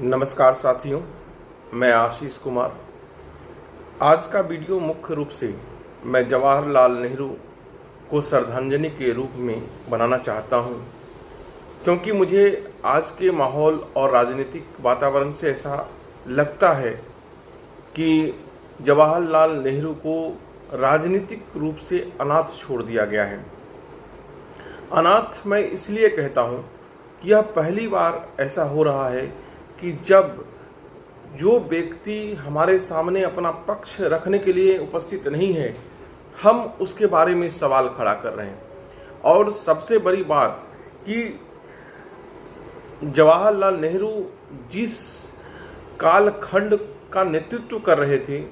नमस्कार साथियों, मैं आशीष कुमार। आज का वीडियो मुख्य रूप से मैं जवाहरलाल नेहरू को श्रद्धांजलि के रूप में बनाना चाहता हूं, क्योंकि मुझे आज के माहौल और राजनीतिक वातावरण से ऐसा लगता है कि जवाहरलाल नेहरू को राजनीतिक रूप से अनाथ छोड़ दिया गया है। अनाथ मैं इसलिए कहता हूं कि यह पहली बार ऐसा हो रहा है कि जब जो व्यक्ति हमारे सामने अपना पक्ष रखने के लिए उपस्थित नहीं है, हम उसके बारे में सवाल खड़ा कर रहे हैं। और सबसे बड़ी बात कि जवाहरलाल नेहरू जिस कालखंड का नेतृत्व कर रहे थे,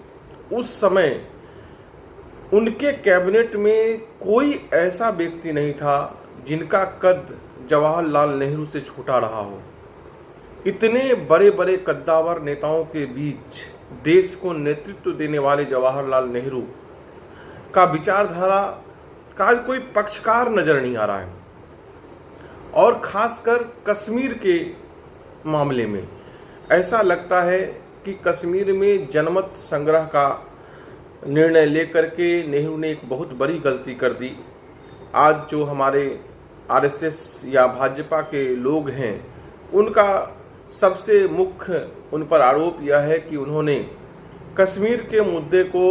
उस समय उनके कैबिनेट में कोई ऐसा व्यक्ति नहीं था जिनका कद जवाहरलाल नेहरू से छोटा रहा हो। इतने बड़े बड़े कद्दावर नेताओं के बीच देश को नेतृत्व देने वाले जवाहरलाल नेहरू का विचारधारा का कोई पक्षकार नजर नहीं आ रहा है। और खासकर कश्मीर के मामले में ऐसा लगता है कि कश्मीर में जनमत संग्रह का निर्णय लेकर के नेहरू ने एक बहुत बड़ी गलती कर दी। आज जो हमारे आरएसएस या भाजपा के लोग हैं, उनका सबसे मुख्य उन पर आरोप यह है कि उन्होंने कश्मीर के मुद्दे को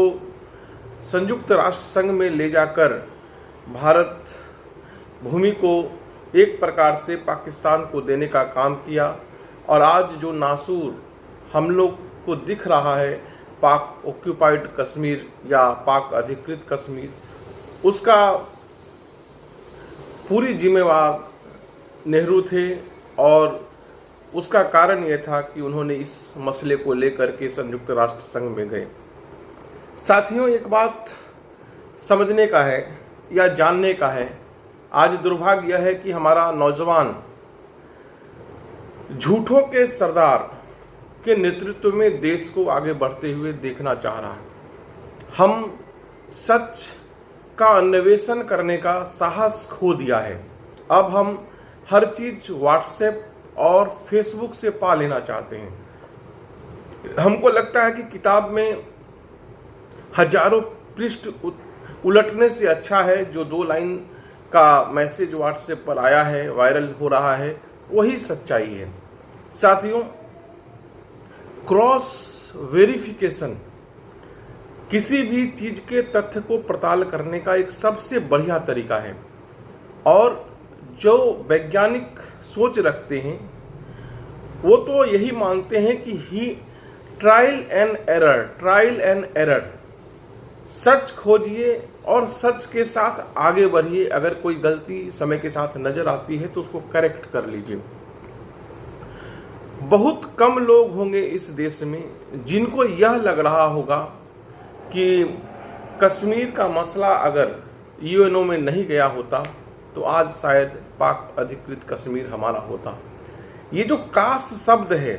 संयुक्त राष्ट्र संघ में ले जाकर भारत भूमि को एक प्रकार से पाकिस्तान को देने का काम किया। और आज जो नासूर हम लोग को दिख रहा है, पाक ऑक्यूपाइड कश्मीर या पाक अधिकृत कश्मीर, उसका पूरी जिम्मेवार नेहरू थे। और उसका कारण यह था कि उन्होंने इस मसले को लेकर के संयुक्त राष्ट्र संघ में गए। साथियों, एक बात समझने का है या जानने का है, आज दुर्भाग्य यह है कि हमारा नौजवान झूठों के सरदार के नेतृत्व में देश को आगे बढ़ते हुए देखना चाह रहा है। हम सच का अन्वेषण करने का साहस खो दिया है। अब हम हर चीज व्हाट्सएप और फेसबुक से पा लेना चाहते हैं। हमको लगता है कि किताब में हजारों पृष्ठ उलटने से अच्छा है जो 2 लाइन का मैसेज व्हाट्सएप पर आया है, वायरल हो रहा है, वही सच्चाई है। साथियों, क्रॉस वेरिफिकेशन किसी भी चीज के तथ्य को पड़ताल करने का एक सबसे बढ़िया तरीका है। और जो वैज्ञानिक सोच रखते हैं वो तो यही मानते हैं कि ट्रायल एंड एरर, सच खोजिए और सच के साथ आगे बढ़िए। अगर कोई गलती समय के साथ नजर आती है तो उसको करेक्ट कर लीजिए। बहुत कम लोग होंगे इस देश में जिनको यह लग रहा होगा कि कश्मीर का मसला अगर यूएनओ में नहीं गया होता तो आज शायद पाक अधिकृत कश्मीर हमारा होता। ये जो काश शब्द है,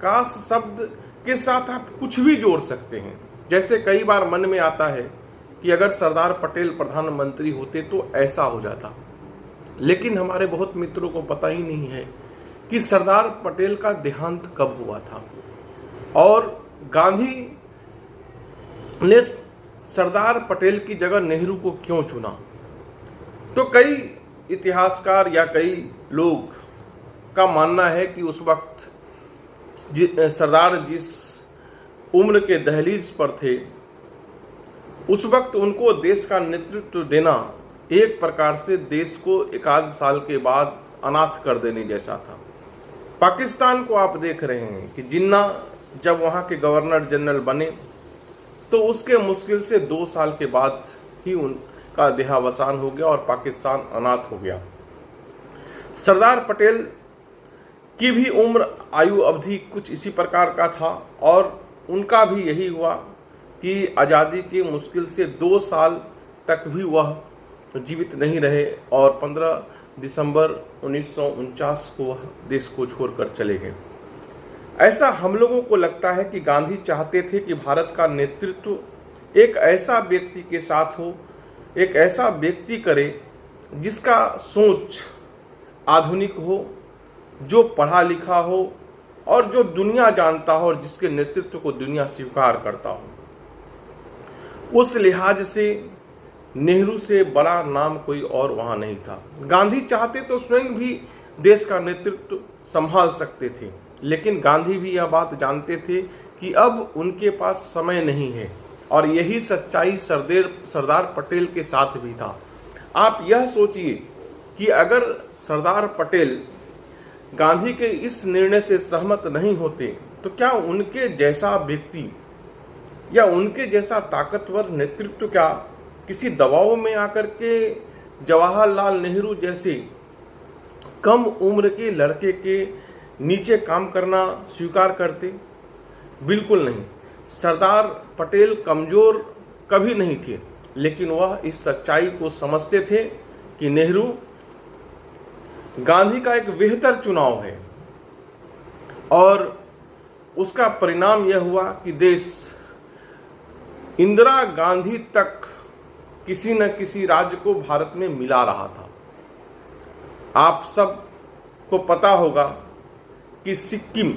काश शब्द के साथ आप कुछ भी जोड़ सकते हैं। जैसे कई बार मन में आता है कि अगर सरदार पटेल प्रधानमंत्री होते तो ऐसा हो जाता, लेकिन हमारे बहुत मित्रों को पता ही नहीं है कि सरदार पटेल का देहांत कब हुआ था और गांधी ने सरदार पटेल की जगह नेहरू को क्यों चुना। तो कई इतिहासकार या कई लोग का मानना है कि उस वक्त सरदार जिस उम्र के दहलीज पर थे, उस वक्त उनको देश का नेतृत्व देना एक प्रकार से देश को 1 साल के बाद अनाथ कर देने जैसा था। पाकिस्तान को आप देख रहे हैं कि जिन्ना जब वहां के गवर्नर जनरल बने तो उसके मुश्किल से 2 साल के बाद ही उनका देहावसान हो गया और पाकिस्तान अनाथ हो गया। सरदार पटेल की भी उम्र आयु अवधि कुछ इसी प्रकार का था और उनका भी यही हुआ कि आज़ादी के मुश्किल से 2 साल तक भी वह जीवित नहीं रहे और 15 दिसंबर 1949 को वह देश को छोड़कर चले गए। ऐसा हम लोगों को लगता है कि गांधी चाहते थे कि भारत का नेतृत्व एक ऐसा व्यक्ति के साथ हो, एक ऐसा व्यक्ति करे जिसका सोच आधुनिक हो, जो पढ़ा लिखा हो, और जो दुनिया जानता हो और जिसके नेतृत्व को दुनिया स्वीकार करता हो। उस लिहाज से नेहरू से बड़ा नाम कोई और वहां नहीं था। गांधी चाहते तो स्वयं भी देश का नेतृत्व संभाल सकते थे, लेकिन गांधी भी यह बात जानते थे कि अब उनके पास समय नहीं है, और यही सच्चाई सरदार पटेल के साथ भी था। आप यह सोचिए कि अगर सरदार पटेल गांधी के इस निर्णय से सहमत नहीं होते तो क्या उनके जैसा व्यक्ति या उनके जैसा ताकतवर नेतृत्व क्या किसी दबाव में आकर के जवाहरलाल नेहरू जैसे कम उम्र के लड़के के नीचे काम करना स्वीकार करते? बिल्कुल नहीं। सरदार पटेल कमजोर कभी नहीं थे, लेकिन वह इस सच्चाई को समझते थे कि नेहरू गांधी का एक बेहतर चुनाव है, और उसका परिणाम यह हुआ कि देश इंदिरा गांधी तक किसी न किसी राज्य को भारत में मिला रहा था। आप सब को पता होगा कि सिक्किम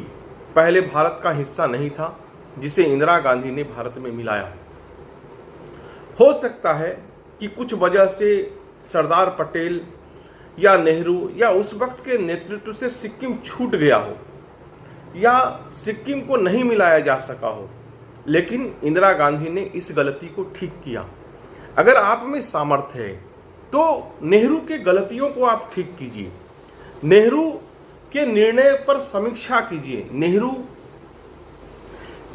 पहले भारत का हिस्सा नहीं था, जिसे इंदिरा गांधी ने भारत में मिलाया। हो सकता है कि कुछ वजह से सरदार पटेल या नेहरू या उस वक्त के नेतृत्व से सिक्किम छूट गया हो, या सिक्किम को नहीं मिलाया जा सका हो, लेकिन इंदिरा गांधी ने इस गलती को ठीक किया। अगर आप में सामर्थ्य है तो नेहरू के गलतियों को आप ठीक कीजिए, नेहरू के निर्णय पर समीक्षा कीजिए। नेहरू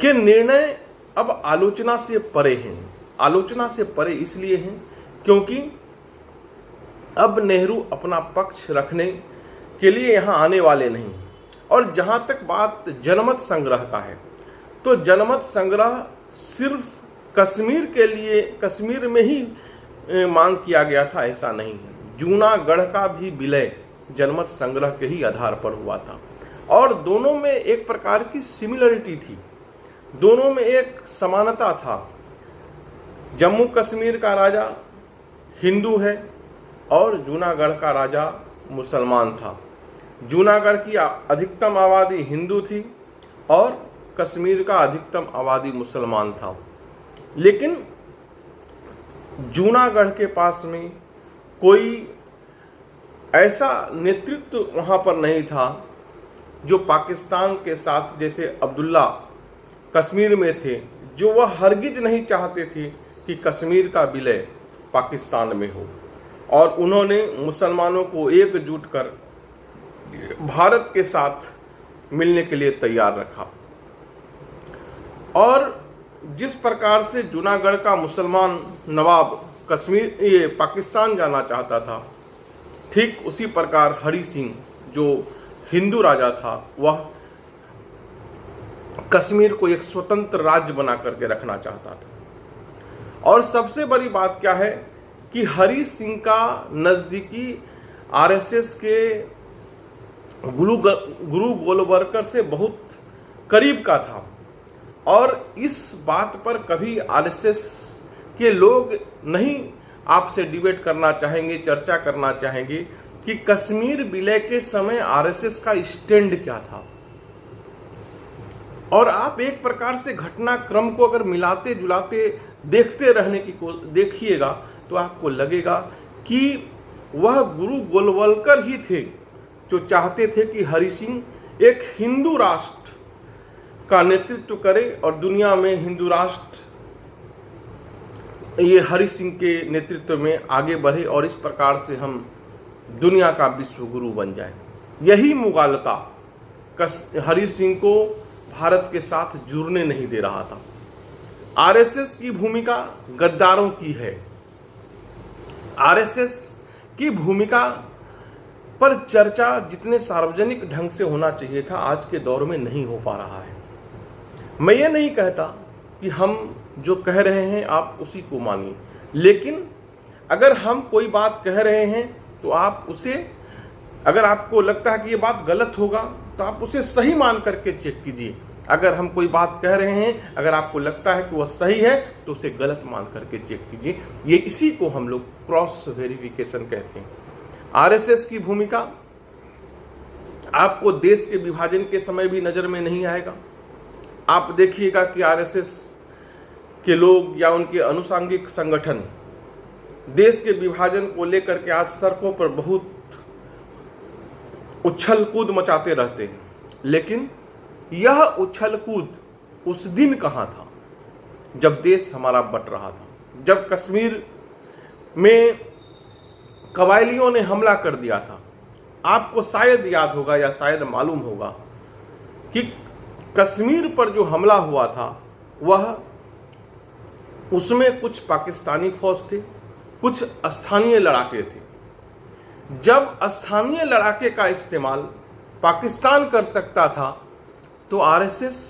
के निर्णय अब आलोचना से परे हैं। आलोचना से परे इसलिए हैं क्योंकि अब नेहरू अपना पक्ष रखने के लिए यहाँ आने वाले नहीं। और जहाँ तक बात जनमत संग्रह का है, तो जनमत संग्रह सिर्फ कश्मीर के लिए कश्मीर में ही मांग किया गया था, ऐसा नहीं है। जूनागढ़ का भी विलय जनमत संग्रह के ही आधार पर हुआ था, और दोनों में एक प्रकार की सिमिलरिटी थी, दोनों में एक समानता था। जम्मू कश्मीर का राजा हिंदू है और जूनागढ़ का राजा मुसलमान था। जूनागढ़ की अधिकतम आबादी हिंदू थी और कश्मीर का अधिकतम आबादी मुसलमान था, लेकिन जूनागढ़ के पास में कोई ऐसा नेतृत्व वहाँ पर नहीं था जो पाकिस्तान के साथ, जैसे अब्दुल्ला कश्मीर में थे, जो वह हरगिज नहीं चाहते थे कि कश्मीर का विलय पाकिस्तान में हो, और उन्होंने मुसलमानों को एकजुट कर भारत के साथ मिलने के लिए तैयार रखा। और जिस प्रकार से जूनागढ़ का मुसलमान नवाब पाकिस्तान जाना चाहता था, ठीक उसी प्रकार हरि सिंह जो हिंदू राजा था, वह कश्मीर को एक स्वतंत्र राज्य बना करके रखना चाहता था। और सबसे बड़ी बात क्या है कि हरि सिंह का नजदीकी आरएसएस के गुरु गोलवलकर से बहुत करीब का था, और इस बात पर कभी आरएसएस के लोग नहीं आपसे डिबेट करना चाहेंगे, चर्चा करना चाहेंगे कि कश्मीर विलय के समय आरएसएस का स्टैंड क्या था। और आप एक प्रकार से घटनाक्रम को अगर मिलाते जुलाते देखते रहने की देखिएगा तो आपको लगेगा कि वह गुरु गोलवलकर ही थे जो चाहते थे कि हरि सिंह एक हिंदू राष्ट्र का नेतृत्व करे और दुनिया में हिंदू राष्ट्र ये हरि सिंह के नेतृत्व में आगे बढ़े, और इस प्रकार से हम दुनिया का विश्व गुरु बन जाए। यही मुगालता हरि सिंह को भारत के साथ जुड़ने नहीं दे रहा था। आरएसएस की भूमिका गद्दारों की है। आरएसएस की भूमिका पर चर्चा जितने सार्वजनिक ढंग से होना चाहिए था आज के दौर में नहीं हो पा रहा है। मैं ये नहीं कहता कि हम जो कह रहे हैं आप उसी को मानिए, लेकिन अगर हम कोई बात कह रहे हैं तो आप उसे, अगर आपको लगता है कि ये बात गलत होगा तो आप उसे सही मान करके चेक कीजिए। अगर हम कोई बात कह रहे हैं, अगर आपको लगता है कि वह सही है तो उसे गलत मान करके चेक कीजिए। ये इसी को हम लोग क्रॉस वेरिफिकेशन कहते हैं। आरएसएस की भूमिका आपको देश के विभाजन के समय भी नजर में नहीं आएगा। आप देखिएगा कि आरएसएस के लोग या उनके अनुषांगिक संगठन देश के विभाजन को लेकर के आज सड़कों पर बहुत उछल कूद मचाते रहते हैं, लेकिन यह उछल कूद उस दिन कहां था जब देश हमारा बट रहा था, जब कश्मीर में कबायलियों ने हमला कर दिया था। आपको शायद याद होगा या शायद मालूम होगा कि कश्मीर पर जो हमला हुआ था वह उसमें कुछ पाकिस्तानी फौज थे, कुछ स्थानीय लड़ाके थे। जब स्थानीय लड़ाके का इस्तेमाल पाकिस्तान कर सकता था तो आरएसएस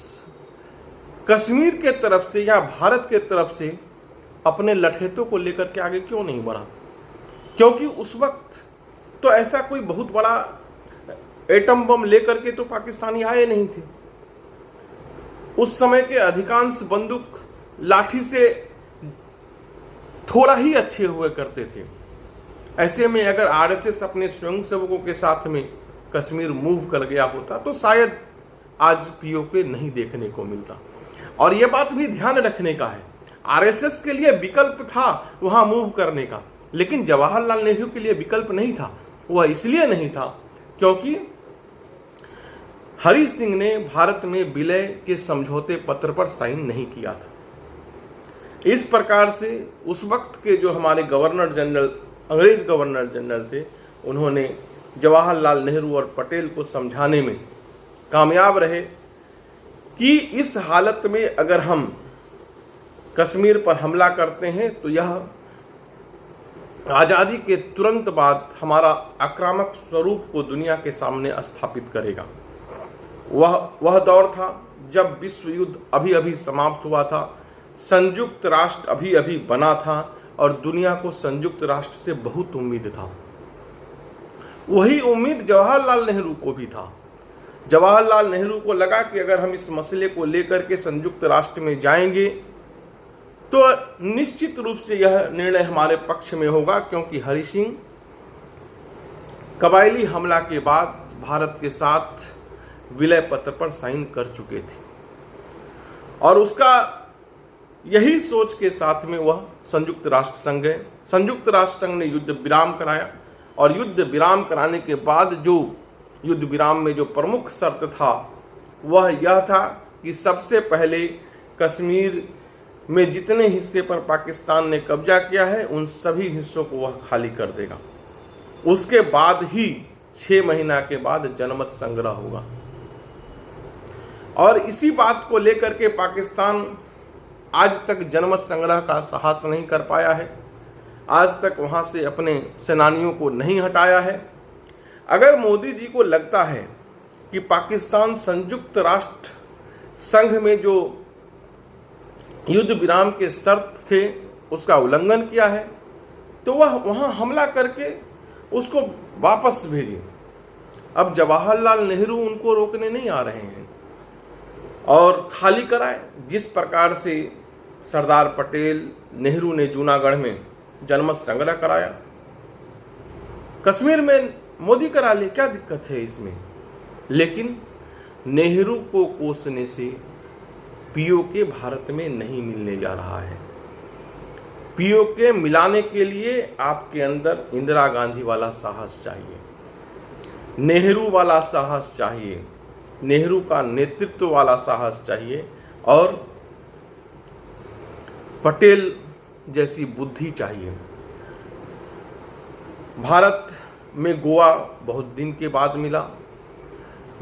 कश्मीर के तरफ से या भारत के तरफ से अपने लठेतों को लेकर के आगे क्यों नहीं बढ़ा? क्योंकि उस वक्त तो ऐसा कोई बहुत बड़ा एटम बम लेकर के तो पाकिस्तानी आए नहीं थे। उस समय के अधिकांश बंदूक लाठी से थोड़ा ही अच्छे हुए करते थे। ऐसे में अगर आरएसएस अपने स्वयंसेवकों के साथ में कश्मीर मूव कर गया होता तो शायद आज पीओके नहीं देखने को मिलता। और यह बात भी ध्यान रखने का है, आरएसएस के लिए विकल्प था वहां मूव करने का, लेकिन जवाहरलाल नेहरू के लिए विकल्प नहीं था। वह इसलिए नहीं था क्योंकि हरि सिंह ने भारत में विलय के समझौते पत्र पर साइन नहीं किया था। इस प्रकार से उस वक्त के जो हमारे गवर्नर जनरल, अंग्रेज गवर्नर जनरल थे, उन्होंने जवाहरलाल नेहरू और पटेल को समझाने में कामयाब रहे कि इस हालत में अगर हम कश्मीर पर हमला करते हैं तो यह आज़ादी के तुरंत बाद हमारा आक्रामक स्वरूप को दुनिया के सामने स्थापित करेगा। वह दौर था जब विश्व युद्ध अभी अभी समाप्त हुआ था, संयुक्त राष्ट्र अभी अभी बना था और दुनिया को संयुक्त राष्ट्र से बहुत उम्मीद था। वही उम्मीद जवाहरलाल नेहरू को भी था। जवाहरलाल नेहरू को लगा कि अगर हम इस मसले को लेकर के संयुक्त राष्ट्र में जाएंगे तो निश्चित रूप से यह निर्णय हमारे पक्ष में होगा, क्योंकि हरि सिंह कबायली हमला के बाद भारत के साथ विलय पत्र पर साइन कर चुके थे और उसका यही सोच के साथ में वह संयुक्त राष्ट्र संघ गए। संयुक्त राष्ट्र संघ ने युद्ध विराम कराया और युद्ध विराम कराने के बाद जो युद्ध विराम में जो प्रमुख शर्त था वह यह था कि सबसे पहले कश्मीर में जितने हिस्से पर पाकिस्तान ने कब्जा किया है उन सभी हिस्सों को वह खाली कर देगा। उसके बाद ही 6 महीना के बाद जनमत संग्रह होगा। और इसी बात को लेकर के पाकिस्तान आज तक जनमत संग्रह का साहस नहीं कर पाया है, आज तक वहां से अपने सेनानियों को नहीं हटाया है। अगर मोदी जी को लगता है कि पाकिस्तान संयुक्त राष्ट्र संघ में जो युद्ध विराम के शर्त थे उसका उल्लंघन किया है तो वह वहां हमला करके उसको वापस भेजे। अब जवाहरलाल नेहरू उनको रोकने नहीं आ रहे हैं और खाली कराए। जिस प्रकार से सरदार पटेल, नेहरू ने जूनागढ़ में जनमत संग्रह कराया, कश्मीर में मोदी करा ले, क्या दिक्कत है इसमें? लेकिन नेहरू को कोसने से पीओके भारत में नहीं मिलने जा रहा है। पीओके मिलाने के लिए आपके अंदर इंदिरा गांधी वाला साहस चाहिए, नेहरू वाला साहस चाहिए, नेहरू का नेतृत्व वाला साहस चाहिए और पटेल जैसी बुद्धि चाहिए। भारत में गोवा बहुत दिन के बाद मिला,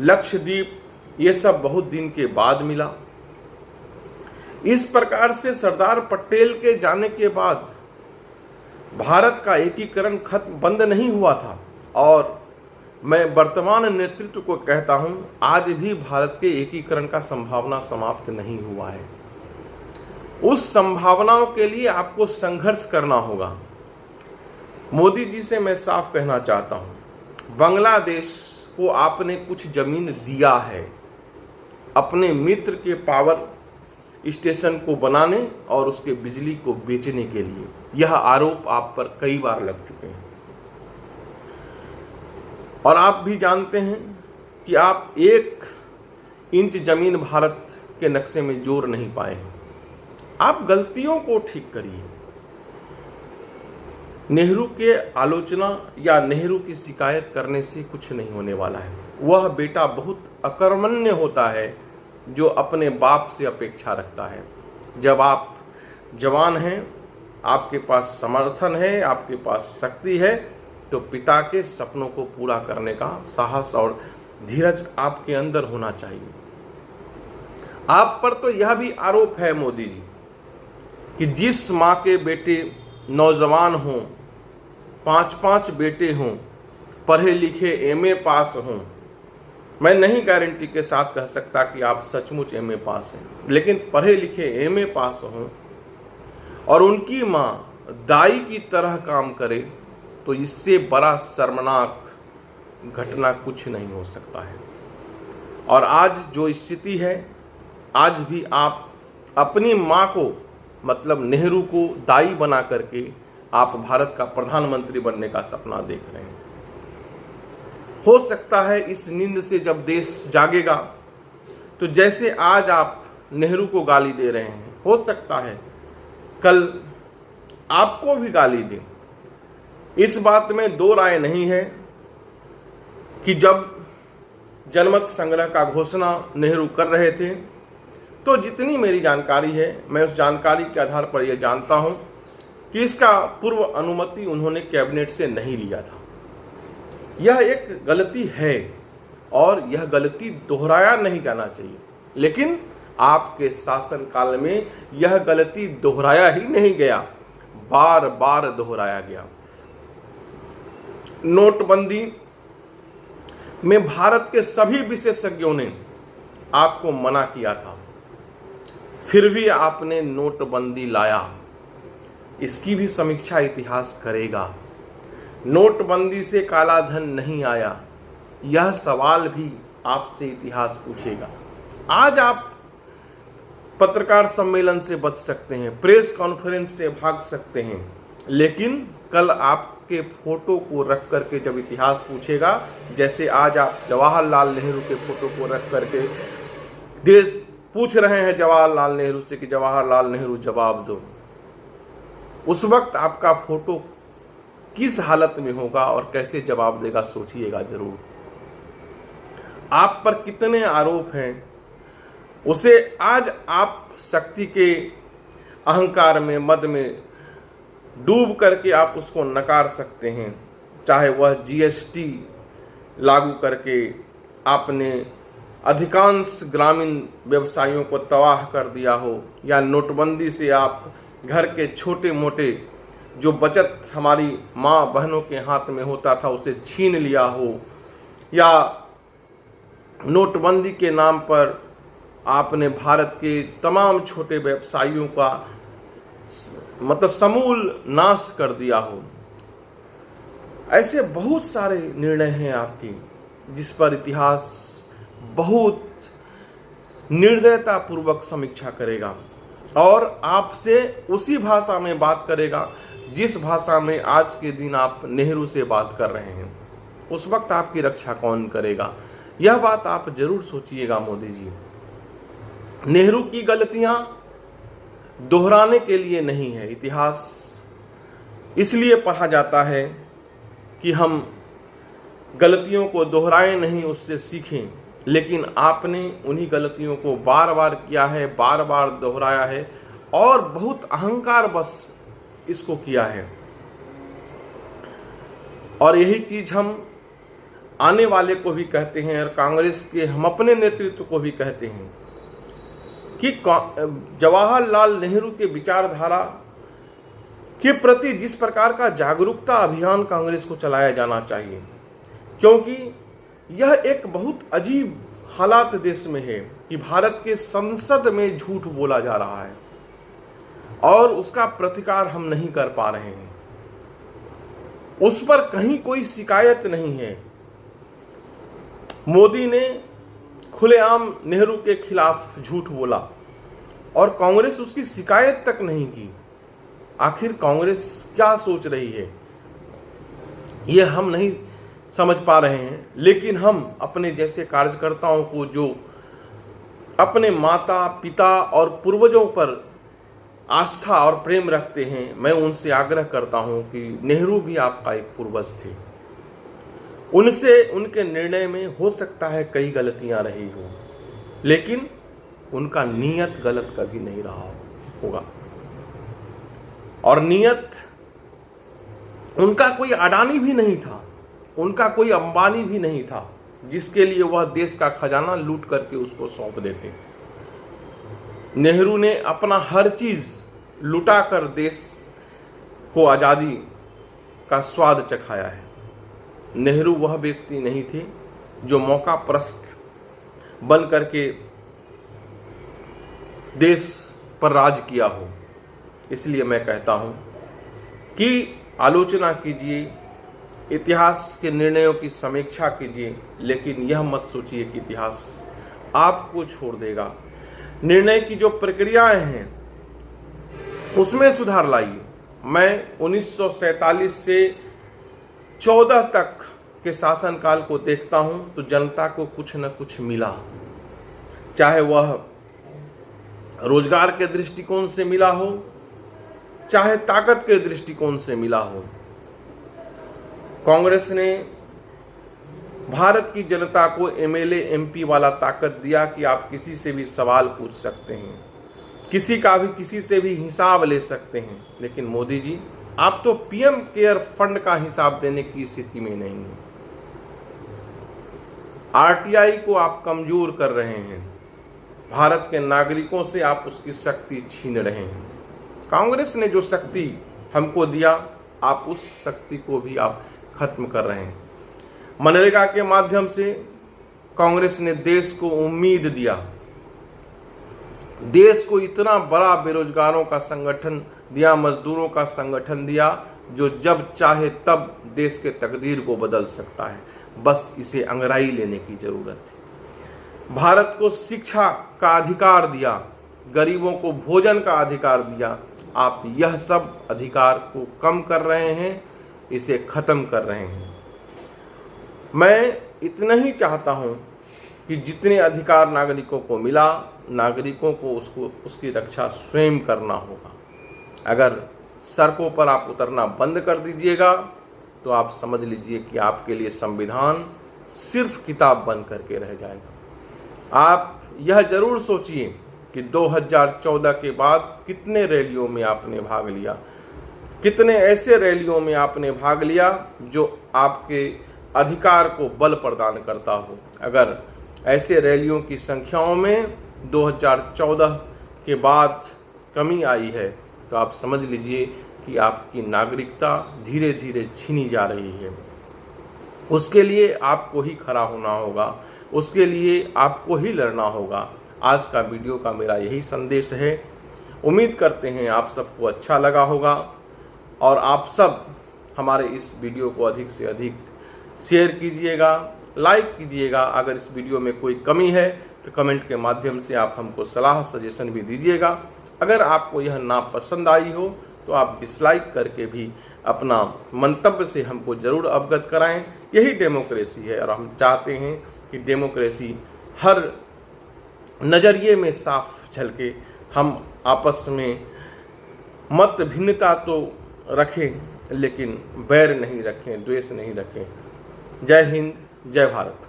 लक्षद्वीप ये सब बहुत दिन के बाद मिला। इस प्रकार से सरदार पटेल के जाने के बाद भारत का एकीकरण खत्म बंद नहीं हुआ था और मैं वर्तमान नेतृत्व को कहता हूं आज भी भारत के एकीकरण का संभावना समाप्त नहीं हुआ है। उस संभावनाओं के लिए आपको संघर्ष करना होगा। मोदी जी से मैं साफ कहना चाहता हूं, बांग्लादेश को आपने कुछ जमीन दिया है अपने मित्र के पावर स्टेशन को बनाने और उसके बिजली को बेचने के लिए। यह आरोप आप पर कई बार लग चुके हैं और आप भी जानते हैं कि आप 1 इंच जमीन भारत के नक्शे में जोड़ नहीं पाए। आप गलतियों को ठीक करिए। नेहरू के आलोचना या नेहरू की शिकायत करने से कुछ नहीं होने वाला है। वह बेटा बहुत अकर्मण्य होता है जो अपने बाप से अपेक्षा रखता है। जब आप जवान हैं, आपके पास समर्थन है, आपके पास शक्ति है, तो पिता के सपनों को पूरा करने का साहस और धीरज आपके अंदर होना चाहिए। आप पर तो यह भी आरोप है मोदी जी कि जिस माँ के बेटे नौजवान हों, 5-5 बेटे हों, पढ़े लिखे एमए पास हों, मैं नहीं गारंटी के साथ कह सकता कि आप सचमुच एमए पास हैं, लेकिन पढ़े लिखे एमए पास हों और उनकी माँ दाई की तरह काम करे, तो इससे बड़ा शर्मनाक घटना कुछ नहीं हो सकता है। और आज जो स्थिति है, आज भी आप अपनी माँ को, मतलब नेहरू को दाई बना करके आप भारत का प्रधानमंत्री बनने का सपना देख रहे हैं। हो सकता है इस नींद से जब देश जागेगा तो जैसे आज आप नेहरू को गाली दे रहे हैं, हो सकता है कल आपको भी गाली दें। इस बात में दो राय नहीं है कि जब जनमत संग्रह का घोषणा नेहरू कर रहे थे, तो जितनी मेरी जानकारी है, मैं उस जानकारी के आधार पर यह जानता हूं कि इसका पूर्व अनुमति उन्होंने कैबिनेट से नहीं लिया था। यह एक गलती है और यह गलती दोहराया नहीं जाना चाहिए, लेकिन आपके शासनकाल में यह गलती दोहराया ही नहीं गया, बार बार दोहराया गया। नोटबंदी में भारत के सभी विशेषज्ञों ने आपको मना किया था, फिर भी आपने नोटबंदी लाया। इसकी भी समीक्षा इतिहास करेगा। नोटबंदी से काला धन नहीं आया, यह सवाल भी आपसे इतिहास पूछेगा। आज आप पत्रकार सम्मेलन से बच सकते हैं, प्रेस कॉन्फ्रेंस से भाग सकते हैं, लेकिन कल आपके फोटो को रख करके जब इतिहास पूछेगा, जैसे आज आप जवाहरलाल नेहरू के फोटो को रख करके देश पूछ रहे हैं जवाहरलाल नेहरू से कि जवाहरलाल नेहरू जवाब दो, उस वक्त आपका फोटो किस हालत में होगा और कैसे जवाब देगा, सोचिएगा जरूर। आप पर कितने आरोप हैं, उसे आज आप शक्ति के अहंकार में, मद में डूब करके आप उसको नकार सकते हैं। चाहे वह जीएसटी लागू करके आपने अधिकांश ग्रामीण व्यवसायियों को तबाह कर दिया हो, या नोटबंदी से आप घर के छोटे मोटे जो बचत हमारी माँ बहनों के हाथ में होता था उसे छीन लिया हो, या नोटबंदी के नाम पर आपने भारत के तमाम छोटे व्यवसायियों का मतलब समूल नाश कर दिया हो। ऐसे बहुत सारे निर्णय हैं आपके, जिस पर इतिहास बहुत निर्दयता पूर्वक समीक्षा करेगा और आपसे उसी भाषा में बात करेगा जिस भाषा में आज के दिन आप नेहरू से बात कर रहे हैं। उस वक्त आपकी रक्षा कौन करेगा? यह बात आप जरूर सोचिएगा मोदी जी। नेहरू की गलतियां दोहराने के लिए नहीं है। इतिहास इसलिए पढ़ा जाता है कि हम गलतियों को दोहराएं नहीं, उससे सीखें, लेकिन आपने उन्हीं गलतियों को बार बार किया है, बार बार दोहराया है और बहुत अहंकार बस इसको किया है। और यही चीज हम आने वाले को भी कहते हैं और कांग्रेस के हम अपने नेतृत्व को भी कहते हैं कि जवाहरलाल नेहरू के विचारधारा के प्रति जिस प्रकार का जागरूकता अभियान कांग्रेस को चलाया जाना चाहिए, क्योंकि यह एक बहुत अजीब हालात देश में है कि भारत के संसद में झूठ बोला जा रहा है और उसका प्रतिकार हम नहीं कर पा रहे हैं। उस पर कहीं कोई शिकायत नहीं है। मोदी ने खुलेआम नेहरू के खिलाफ झूठ बोला और कांग्रेस उसकी शिकायत तक नहीं की। आखिर कांग्रेस क्या सोच रही है, यह हम नहीं समझ पा रहे हैं, लेकिन हम अपने जैसे कार्यकर्ताओं को जो अपने माता पिता और पूर्वजों पर आस्था और प्रेम रखते हैं, मैं उनसे आग्रह करता हूं कि नेहरू भी आपका एक पूर्वज थे। उनसे उनके निर्णय में हो सकता है कई गलतियां रही हो, लेकिन उनका नियत गलत कभी नहीं रहा होगा। और नियत उनका कोई अडानी भी नहीं था, उनका कोई अंबानी भी नहीं था जिसके लिए वह देश का खजाना लूट करके उसको सौंप देते। नेहरू ने अपना हर चीज लुटा कर देश को आजादी का स्वाद चखाया है। नेहरू वह व्यक्ति नहीं थे जो मौका परस्त बन करके देश पर राज किया हो। इसलिए मैं कहता हूं कि आलोचना कीजिए, इतिहास के निर्णयों की समीक्षा कीजिए, लेकिन यह मत सोचिए कि इतिहास आपको छोड़ देगा। निर्णय की जो प्रक्रियाएं हैं उसमें सुधार लाइए। मैं 1947 से 14 तक के शासनकाल को देखता हूं तो जनता को कुछ न कुछ मिला, चाहे वह रोजगार के दृष्टिकोण से मिला हो, चाहे ताकत के दृष्टिकोण से मिला हो। कांग्रेस ने भारत की जनता को एमएलए एमपी वाला ताकत दिया कि आप किसी से भी सवाल पूछ सकते हैं, किसी से भी हिसाब ले सकते हैं। लेकिन मोदी जी, आप तो पीएम केयर फंड का हिसाब देने की स्थिति में नहीं है। आरटीआई को आप कमजोर कर रहे हैं, भारत के नागरिकों से आप उसकी शक्ति छीन रहे हैं। कांग्रेस ने जो शक्ति हमको दिया, आप उस शक्ति को भी आप खत्म कर रहे हैं। मनरेगा के माध्यम से कांग्रेस ने देश को उम्मीद दिया, देश को इतना बड़ा बेरोजगारों का संगठन दिया, मजदूरों का संगठन दिया, जो जब चाहे तब देश के तकदीर को बदल सकता है। बस इसे अंगड़ाई लेने की जरूरत है। भारत को शिक्षा का अधिकार दिया, गरीबों को भोजन का अधिकार दिया। आप यह सब अधिकार को कम कर रहे हैं, इसे खत्म कर रहे हैं। मैं इतना ही चाहता हूं कि जितने अधिकार नागरिकों को मिला, नागरिकों को उसकी रक्षा स्वयं करना होगा। अगर सड़कों पर आप उतरना बंद कर दीजिएगा तो आप समझ लीजिए कि आपके लिए संविधान सिर्फ किताब बन करके रह जाएगा। आप यह जरूर सोचिए कि 2014 के बाद कितने रैलियों में आपने भाग लिया, कितने ऐसे रैलियों में आपने भाग लिया जो आपके अधिकार को बल प्रदान करता हो। अगर ऐसे रैलियों की संख्याओं में 2014 के बाद कमी आई है तो आप समझ लीजिए कि आपकी नागरिकता धीरे धीरे छीनी जा रही है। उसके लिए आपको ही खड़ा होना होगा, उसके लिए आपको ही लड़ना होगा। आज का वीडियो का मेरा यही संदेश है। उम्मीद करते हैं आप सबको अच्छा लगा होगा और आप सब हमारे इस वीडियो को अधिक से अधिक शेयर कीजिएगा, लाइक कीजिएगा। अगर इस वीडियो में कोई कमी है तो कमेंट के माध्यम से आप हमको सलाह सजेशन भी दीजिएगा। अगर आपको यह ना पसंद आई हो तो आप डिसलाइक करके भी अपना मंतव्य से हमको जरूर अवगत कराएं। यही डेमोक्रेसी है और हम चाहते हैं कि डेमोक्रेसी हर नज़रिए में साफ झलके। हम आपस में मत भिन्नता तो रखें, लेकिन बैर नहीं रखें, द्वेष नहीं रखें। जय हिंद, जय भारत।